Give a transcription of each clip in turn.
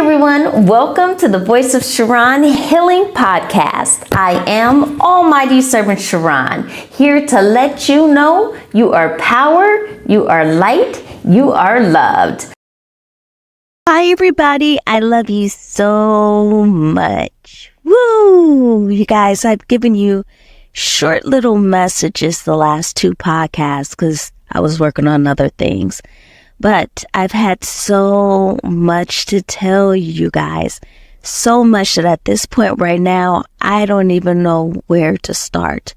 everyone, welcome to the Voice of Charon Healing Podcast. I am Almighty Servant Charon, here to let you know you are power, you are light, you are loved. Hi everybody, I love you so much. Woo! You guys, I've given you short little messages the last two podcasts because I was working on other things. But I've had so much to tell you guys, so much that at this point right now, I don't even know where to start.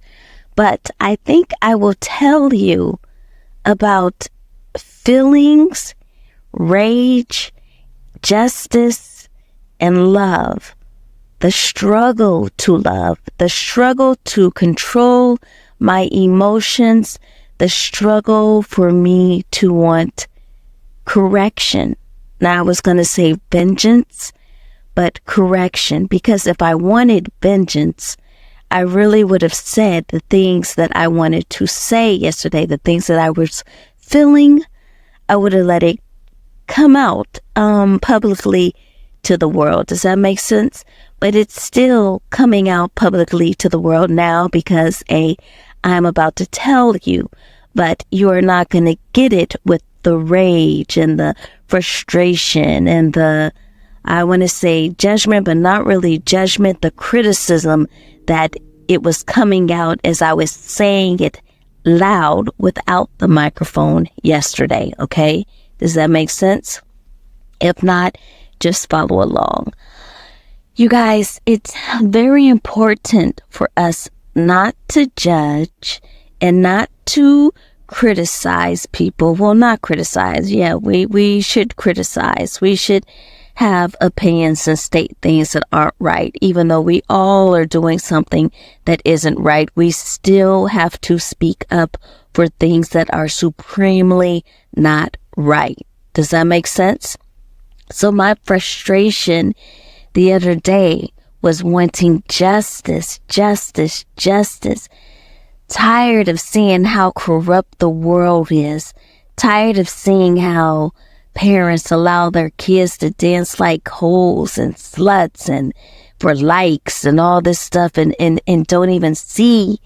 But I think I will tell you about feelings, rage, justice, and love. The struggle to love, the struggle to control my emotions, the struggle for me to want correction. Now I was going to say vengeance, but correction, because if I wanted vengeance, I really would have said the things that I wanted to say yesterday, the things that I was feeling. I would have let it come out publicly to the world. Does that make sense? But it's still coming out publicly to the world now because I'm about to tell you, but you are not going to get it with the rage and the frustration and the, I want to say judgment, but not really judgment, the criticism that it was coming out as I was saying it loud without the microphone yesterday. Okay. Does that make sense? If not, just follow along. You guys, it's very important for us not to judge and not to criticize people. Well, not criticize. Yeah, we should criticize. We should have opinions and state things that aren't right. Even though we all are doing something that isn't right, we still have to speak up for things that are supremely not right. Does that make sense? So my frustration the other day was wanting justice. Tired of seeing how corrupt the world is. Tired of seeing how parents allow their kids to dance like hoes and sluts and for likes and all this stuff and don't even see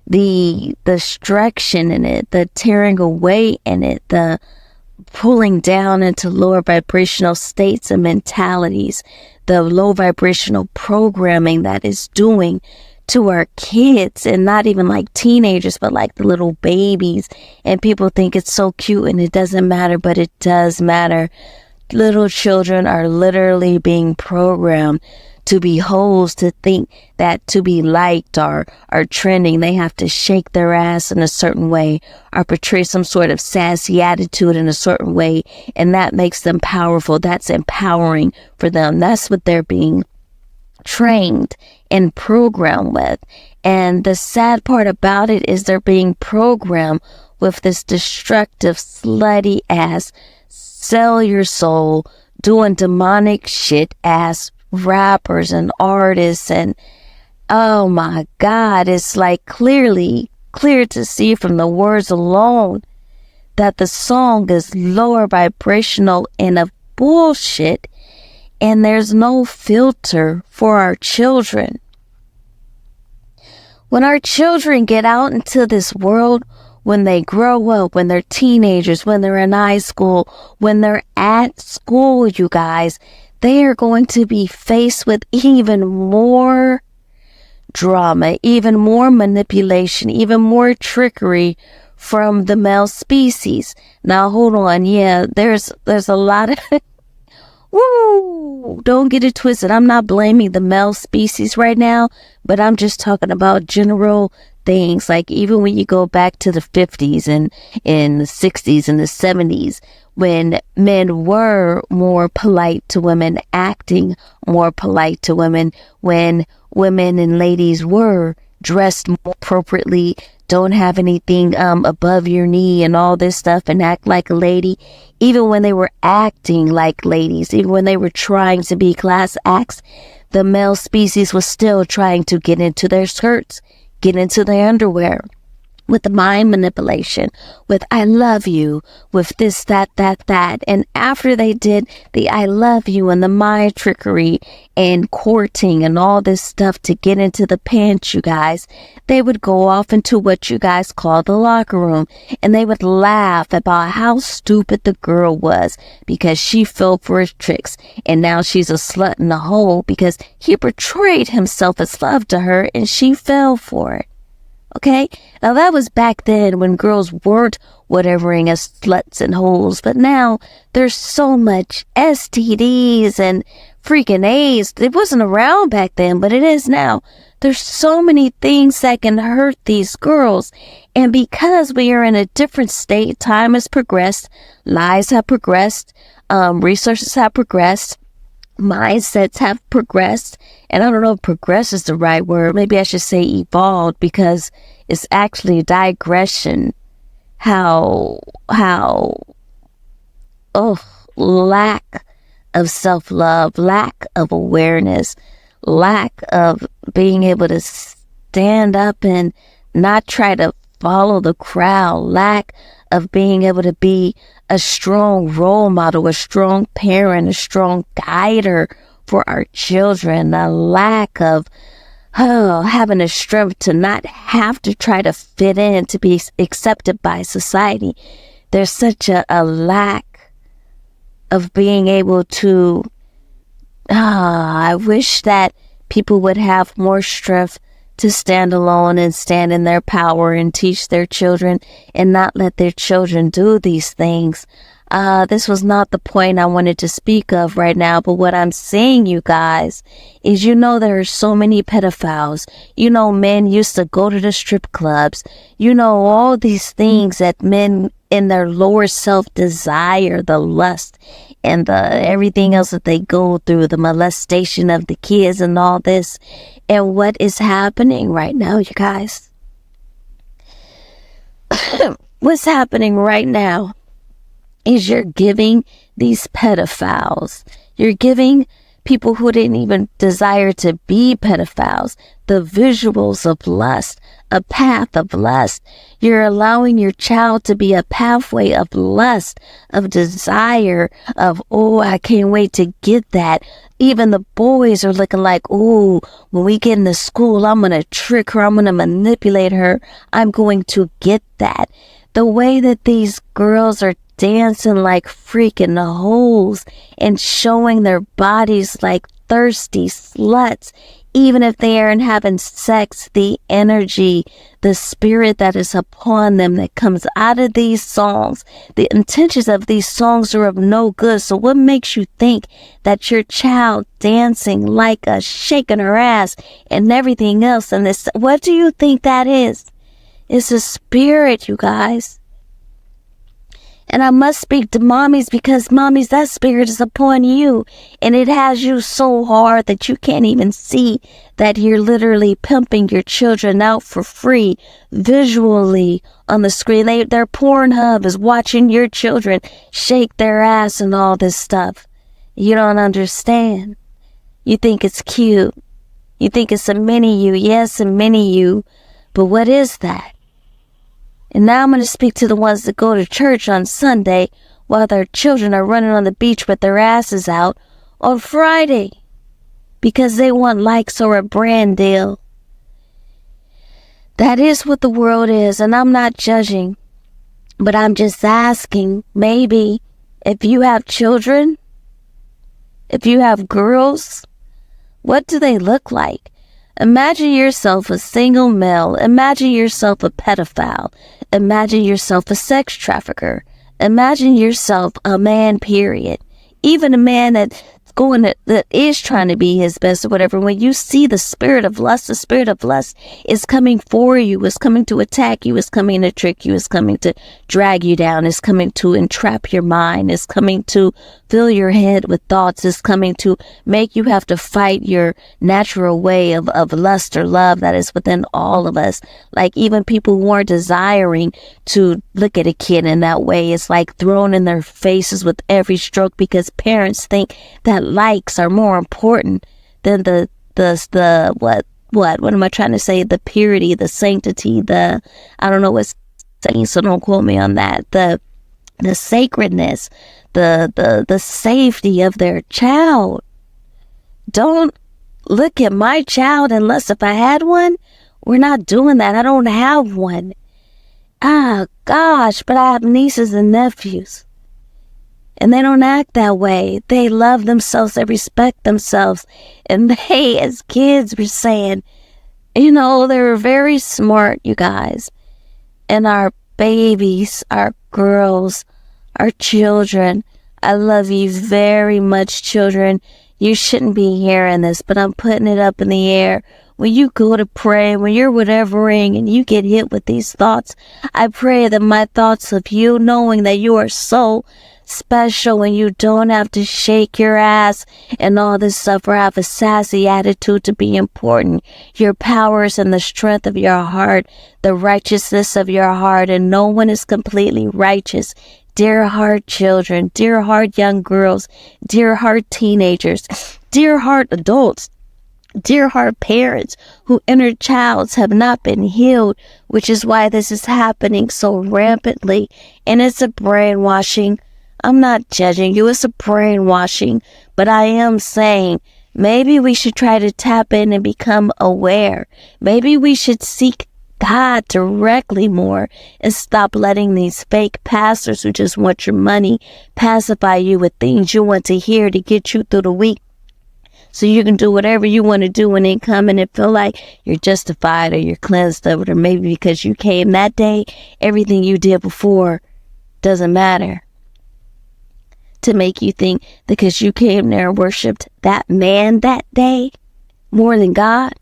the destruction in it, the tearing away in it, the pulling down into lower vibrational states and mentalities, the low vibrational programming that is doing to our kids, and not even like teenagers, but like the little babies. And people think it's so cute and it doesn't matter, but it does matter. Little children are literally being programmed to be hoes, to think that to be liked or are trending, they have to shake their ass in a certain way or portray some sort of sassy attitude in a certain way. And that makes them powerful. That's empowering for them. That's what they're being trained and programmed with. And the sad part about it is they're being programmed with this destructive, slutty ass, sell your soul, doing demonic shit ass rappers and artists. And oh my God, it's like clear to see from the words alone that the song is lower vibrational and of bullshit. And there's no filter for our children. When our children get out into this world, when they grow up, when they're teenagers, when they're in high school, when they're at school, you guys, they are going to be faced with even more drama, even more manipulation, even more trickery from the male species. Now, hold on. Yeah, there's a lot of... Woo! Don't get it twisted. I'm not blaming the male species right now, but I'm just talking about general things. Like even when you go back to the 50s and in the 60s and the 70s, when men were more polite to women, acting more polite to women, when women and ladies were dressed more appropriately, don't have anything above your knee and all this stuff and act like a lady, even when they were acting like ladies, even when they were trying to be class acts, the male species was still trying to get into their skirts, get into their underwear. with the mind manipulation, with I love you, with this, that. And after they did the I love you and the mind trickery and courting and all this stuff to get into the pants, you guys, they would go off into what you guys call the locker room, and they would laugh about how stupid the girl was because she fell for his tricks, and now she's a slut in the hole because he portrayed himself as love to her and she fell for it. Okay, now that was back then when girls weren't whatevering as sluts and holes, but now there's so much STDs and freaking AIDS. It wasn't around back then, but it is now. There's so many things that can hurt these girls, and because we are in a different state, time has progressed, lies have progressed, resources have progressed, mindsets have progressed, and I don't know if progress is the right word. Maybe I should say evolved, because it's actually digression. Lack of self-love, lack of awareness, lack of being able to stand up and not try to follow the crowd, lack of being able to be a strong role model, a strong parent, a strong guider for our children, a lack of having the strength to not have to try to fit in to be accepted by society. There's such a lack of being able to, I wish that people would have more strength to stand alone and stand in their power and teach their children and not let their children do these things. This was not the point I wanted to speak of right now, but what I'm saying, you guys, is there are so many pedophiles. Men used to go to the strip clubs. All these things that men in their lower self desire, the lust and the everything else that they go through, the molestation of the kids and all this. And what is happening right now, you guys? What's happening right now is you're giving these pedophiles, you're giving people who didn't even desire to be pedophiles the visuals of lust, a path of lust. You're allowing your child to be a pathway of lust, of desire, of, I can't wait to get that. Even the boys are looking like, when we get into school, I'm going to trick her, I'm going to manipulate her, I'm going to get that. The way that these girls are dancing like freaking hoes and showing their bodies like thirsty sluts, even if they aren't having sex, the energy, the spirit that is upon them that comes out of these songs, the intentions of these songs are of no good. So what makes you think that your child dancing like a shaking her ass and everything else, and this, what do you think that is? It's a spirit, you guys. And I must speak to mommies, because mommies, that spirit is upon you, and it has you so hard that you can't even see that you're literally pimping your children out for free visually on the screen. Their Pornhub is watching your children shake their ass and all this stuff. You don't understand. You think it's cute. You think it's a mini you. Yes, a mini you. But what is that? And now I'm going to speak to the ones that go to church on Sunday while their children are running on the beach with their asses out on Friday because they want likes or a brand deal. That is what the world is, and I'm not judging, but I'm just asking, maybe if you have children, if you have girls, what do they look like? Imagine yourself a single male. Imagine yourself a pedophile. Imagine yourself a sex trafficker. Imagine yourself a man, period. Even a man that is trying to be his best or whatever. When you see the spirit of lust, the spirit of lust is coming for you, is coming to attack you, is coming to trick you, is coming to drag you down, is coming to entrap your mind, is coming to fill your head with thoughts, is coming to make you have to fight your natural way of lust or love that is within all of us. Like even people who aren't desiring to look at a kid in that way, it's like thrown in their faces with every stroke because parents think that likes are more important than the what am I trying to say? The purity, the sanctity, I don't know what's saying, so don't quote me on that. The sacredness, the safety of their child. Don't look at my child unless if I had one. We're not doing that. I don't have one. Ah, gosh, but I have nieces and nephews. And they don't act that way. They love themselves. They respect themselves. And they, as kids, were saying, they're very smart, you guys. And our babies, our girls, our children, I love you very much, children. You shouldn't be hearing this, but I'm putting it up in the air. When you go to pray, when you're whatevering and you get hit with these thoughts, I pray that my thoughts of you, knowing that you are so special and you don't have to shake your ass and all this stuff or have a sassy attitude to be important. Your power is in the strength of your heart, the righteousness of your heart, and no one is completely righteous. Dear heart children, dear heart young girls, dear heart teenagers, dear heart adults, dear heart parents whose inner childs have not been healed, which is why this is happening so rampantly. And it's a brainwashing. I'm not judging you. It's a brainwashing. But I am saying maybe we should try to tap in and become aware. Maybe we should seek God directly more and stop letting these fake pastors who just want your money pacify you with things you want to hear to get you through the week so you can do whatever you want to do and then come in and feel like you're justified or you're cleansed of it, or maybe because you came that day, everything you did before doesn't matter. To make you think because you came there and worshipped that man that day more than God,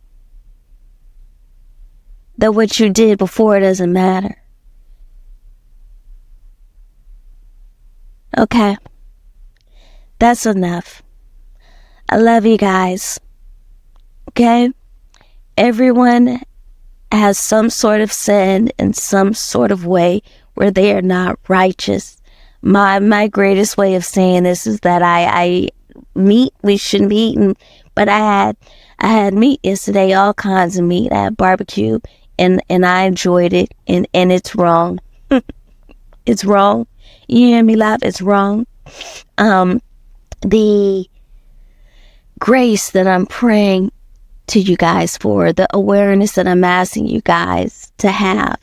that what you did before doesn't matter. Okay. That's enough. I love you guys. Okay? Everyone has some sort of sin in some sort of way where they are not righteous. My greatest way of saying this is that meat we shouldn't be eating, but I had meat yesterday, all kinds of meat. I had barbecue and I enjoyed it, and it's wrong. It's wrong. You hear me laugh? It's wrong. The grace that I'm praying to you guys for, the awareness that I'm asking you guys to have,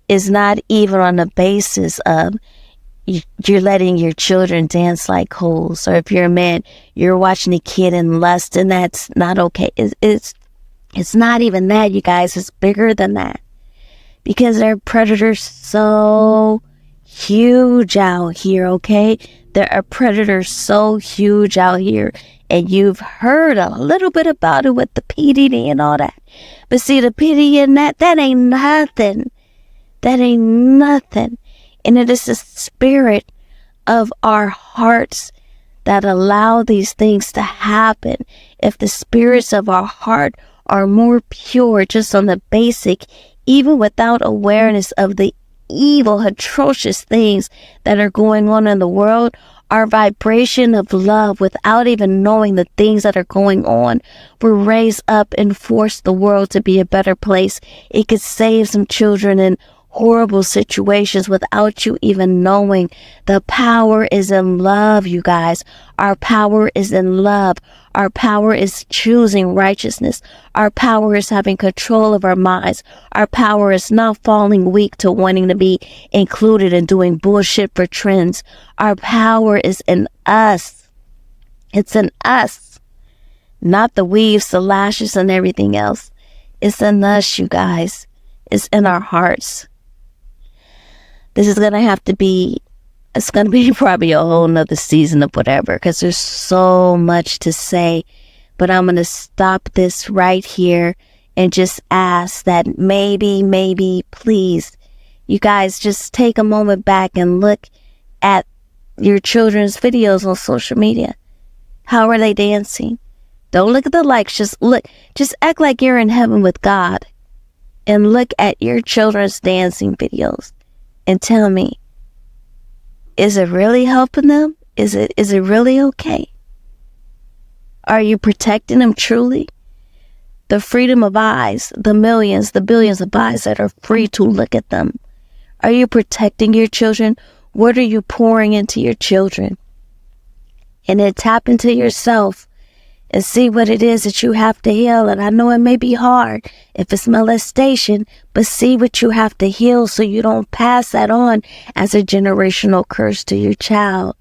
is not even on the basis of you're letting your children dance like hoes, or if you're a man, you're watching a kid in lust, and that's not okay. It's not even that, you guys. It's bigger than that, because there are predators so huge out here, okay? There are predators so huge out here, and you've heard a little bit about it with the PDD and all that. But see, the PD and that ain't nothing. That ain't nothing. And it is the spirit of our hearts that allow these things to happen. If the spirits of our heart are more pure, just on the basic, even without awareness of the evil, atrocious things that are going on in the world, our vibration of love, without even knowing the things that are going on, will raise up and force the world to be a better place. It could save some children in horrible situations without you even knowing. The power is in love, you guys. Our power is in love. Our power is choosing righteousness. Our power is having control of our minds. Our power is not falling weak to wanting to be included in doing bullshit for trends. Our power is in us. It's in us. Not the weaves, the lashes, and everything else. It's in us, you guys. It's in our hearts. This is going to have to be, it's going to be probably a whole nother season of whatever, because there's so much to say. But I'm going to stop this right here and just ask that maybe, please, you guys just take a moment back and look at your children's videos on social media. How are they dancing? Don't look at the likes. Just act like you're in heaven with God and look at your children's dancing videos. And tell me, is it really helping them? Is it really okay? Are you protecting them truly? The freedom of eyes, the millions, the billions of eyes that are free to look at them. Are you protecting your children? What are you pouring into your children? And then tap into yourself and see what it is that you have to heal. And I know it may be hard if it's molestation, but see what you have to heal so you don't pass that on as a generational curse to your child.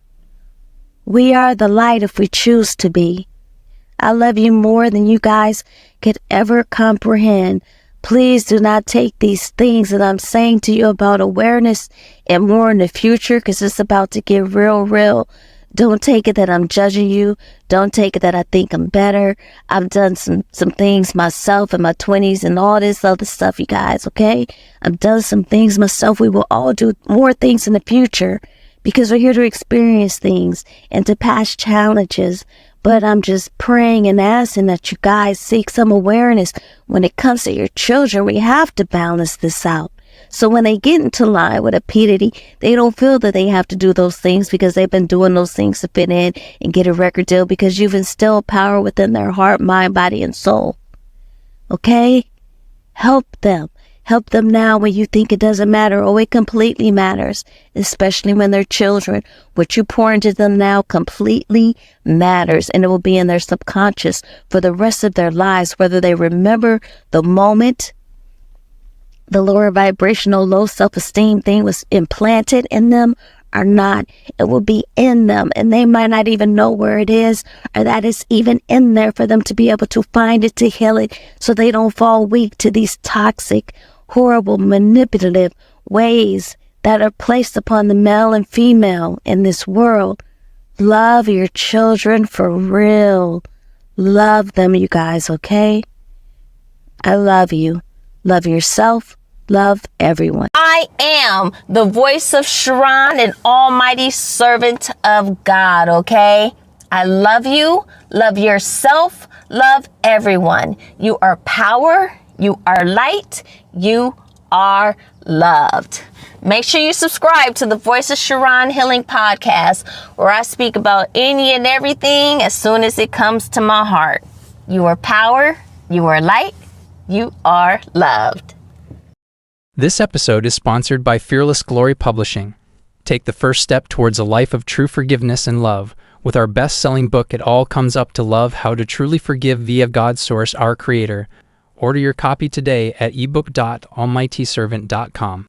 We are the light if we choose to be. I love you more than you guys could ever comprehend. Please do not take these things that I'm saying to you about awareness and more in the future, because it's about to get real. Don't take it that I'm judging you. Don't take it that I think I'm better. I've done some things myself in my 20s and all this other stuff, you guys, okay? I've done some things myself. We will all do more things in the future because we're here to experience things and to pass challenges. But I'm just praying and asking that you guys seek some awareness when it comes to your children. We have to balance this out. So when they get into line with a P. Diddy, they don't feel that they have to do those things because they've been doing those things to fit in and get a record deal, because you've instilled power within their heart, mind, body, and soul. Okay? Help them. Help them now when you think it doesn't matter. Oh, it completely matters, especially when they're children. What you pour into them now completely matters, and it will be in their subconscious for the rest of their lives, whether they remember the moment the lower vibrational, low self-esteem thing was implanted in them or not. It will be in them, and they might not even know where it is or that it's even in there for them to be able to find it, to heal it, so they don't fall weak to these toxic, horrible, manipulative ways that are placed upon the male and female in this world. Love your children for real. Love them, you guys, okay? I love you. Love yourself. Love everyone. I am the voice of Charon, an almighty servant of God, okay? I love you. Love yourself. Love everyone. You are power. You are light. You are loved. Make sure you subscribe to the Voice of Charon Healing Podcast, where I speak about any and everything as soon as it comes to my heart. You are power. You are light. You are loved. This episode is sponsored by Fearless Glory Publishing. Take the first step towards a life of true forgiveness and love with our best-selling book, It All Comes Up to Love, How to Truly Forgive via God's Source, our Creator. Order your copy today at ebook.almightyservant.com.